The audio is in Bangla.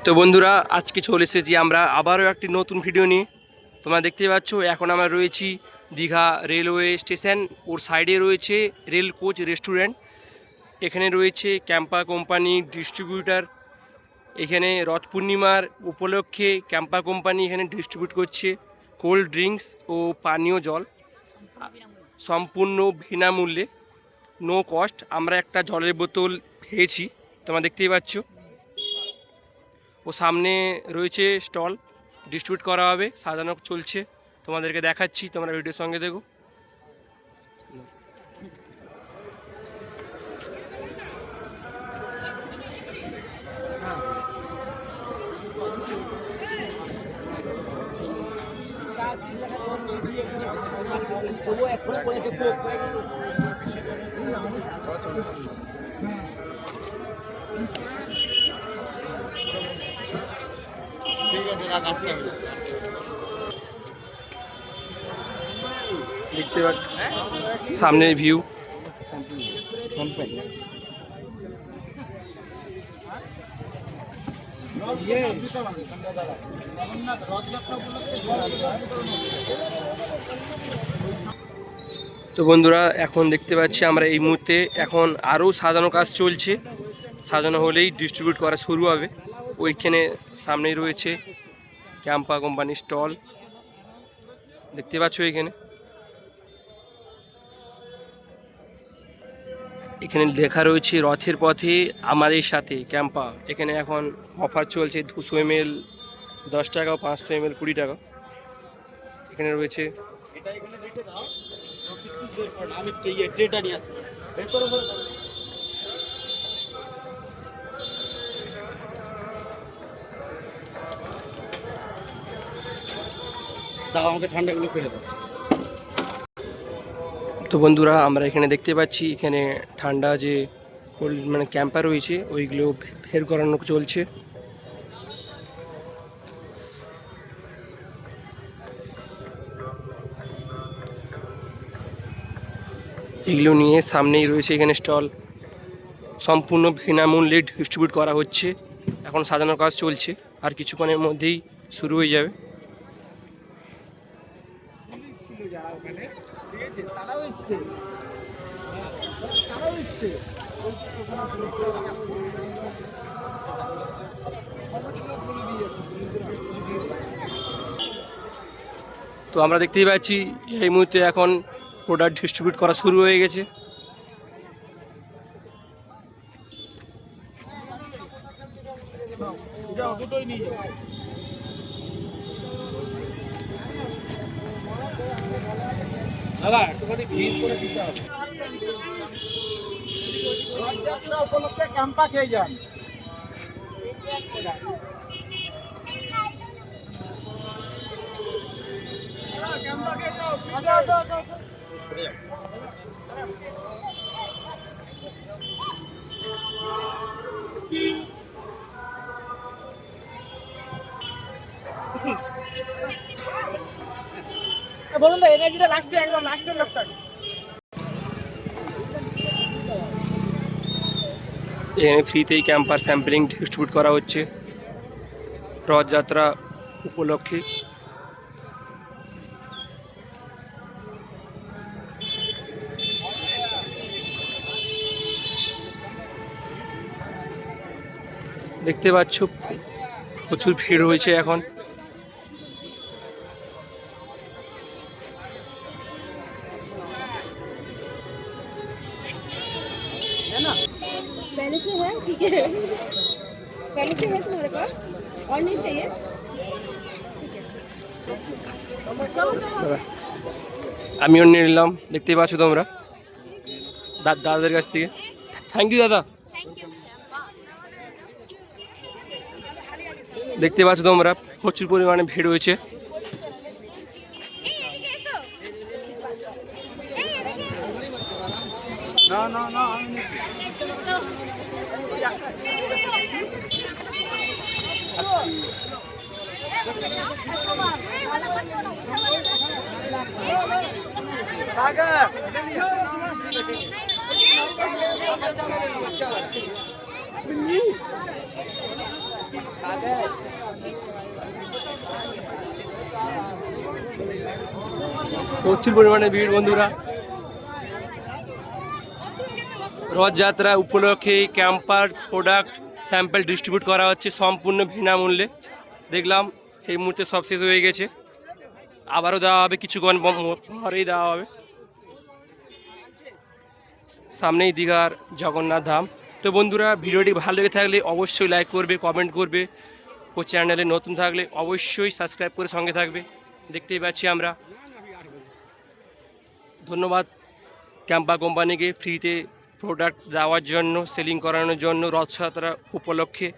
তো বন্ধুরা আজকে চলে এসেছি আমরা আবারও একটি নতুন ভিডিও নিয়ে। তোমরা দেখতে পাচ্ছ এখন আমরা রয়েছি দীঘা রেলওয়ে স্টেশন, ওর সাইডে রয়েছে রেল কোচ রেস্টুরেন্ট, এখানে রয়েছে ক্যাম্পা কোম্পানি ডিস্ট্রিবিউটার। এখানে রথ পূর্ণিমার উপলক্ষে ক্যাম্পা কোম্পানি এখানে ডিস্ট্রিবিউট করছে কোল্ড ড্রিঙ্কস ও পানীয় জল সম্পূর্ণ বিনামূল্যে, নো কস্ট। আমরা একটা জলের বোতল পেয়েছি, তোমরা দেখতেই পাচ্ছ। ও সামনে রয়েছে স্টল, ডিস্ট্রিবিউট করা হবে, সাজানো চলছে, তোমাদেরকে দেখাচ্ছি, তোমরা ভিডিওর সঙ্গে দেখো। দেখতে পাচ্ছ সামনের ভিউ। তো বন্ধুরা এখন দেখতে পাচ্ছি আমরা এই মুহূর্তে এখন আরও সাজানো কাজ চলছে, সাজানো হলেই ডিস্ট্রিবিউট করা শুরু হবে। ওইখানে সামনেই রয়েছে ক্যাম্পা কোম্পানির স্টল, দেখতে পাচ্ছ। এখানে লেখা রয়েছে রথের পথে আমাদের সাথে ক্যাম্পা। এখানে এখন অফার চলছে 200 ml 10 টাকা, 500 ml 20 টাকা। এখানে রয়েছে আমাকে ঠান্ডাগুলো ফেলে দাও। তো বন্ধুরা আমরা এখানে দেখতে পাচ্ছি এখানে ঠান্ডা যে মানে ক্যাম্পা রয়েছে ওইগুলো বের করানো চলছে। এগুলো নিয়ে সামনেই রয়েছে এখানে স্টল, সম্পূর্ণ বিনামূল্যে ডিস্ট্রিবিউট করা হচ্ছে। এখন সাজানোর কাজ চলছে, আর কিছুক্ষণের মধ্যেই শুরু হয়ে যাবে। তো আমরা দেখতেই পাচ্ছি এই মুহূর্তে এখন প্রোডাক্ট ডিস্ট্রিবিউট করা শুরু হয়ে গেছে। দাদা একটুখানি ভিড় করে দিতে হবে। রথযাত্রা উপলক্ষে ক্যাম্পা খেয়ে যান। বলুন তো এনার্জিটা লাস্টে একদম লাস্টের লোকটা। এখানে ফ্রিতেই ক্যাম্পার স্যাম্পলিং ডিস্ট্রিবিউট করা হচ্ছে রথযাত্রা উপলক্ষে। দেখতে পাচ্ছ প্রচুর ভিড় হয়েছে এখন। पहले से है, ठीक है, पहले से है तुम्हारे पास और नहीं चाहिए? আমিও নিয়ে নিলাম, দেখতেই পাচ্ছ তোমরা দাদাদের কাছ থেকে। থ্যাংক ইউ দাদা। দেখতে পাচ্ছ তোমরা প্রচুর পরিমাণে ভিড় হয়েছে। না না না প্রচুর পরিমাণে ভিড় বন্ধুরা। রথযাত্রা উপলক্ষে ক্যাম্পার প্রোডাক্ট স্যাম্পল ডিস্ট্রিবিউট করা হচ্ছে সম্পূর্ণ বিনামূল্যে। দেখলাম এই মুহূর্তে সব শেষ হয়ে গেছে, আবারও দেওয়া হবে, কিছুক্ষণ পরেই দেওয়া হবে। সামনেই দীঘার জগন্নাথ ধাম। তো বন্ধুরা, ভিডিওটি ভালো লেগে থাকলে অবশ্যই লাইক করবে, কমেন্ট করবে, ও চ্যানেলে নতুন থাকলে অবশ্যই সাবস্ক্রাইব করে সঙ্গে থাকবে। দেখতেই পাচ্ছি আমরা। ধন্যবাদ ক্যাম্পা কোম্পানিকে ফ্রিতে প্রোডাক্ট দেওয়ার জন্য, সেলিং করানোর জন্য রথযাত্রা উপলক্ষে।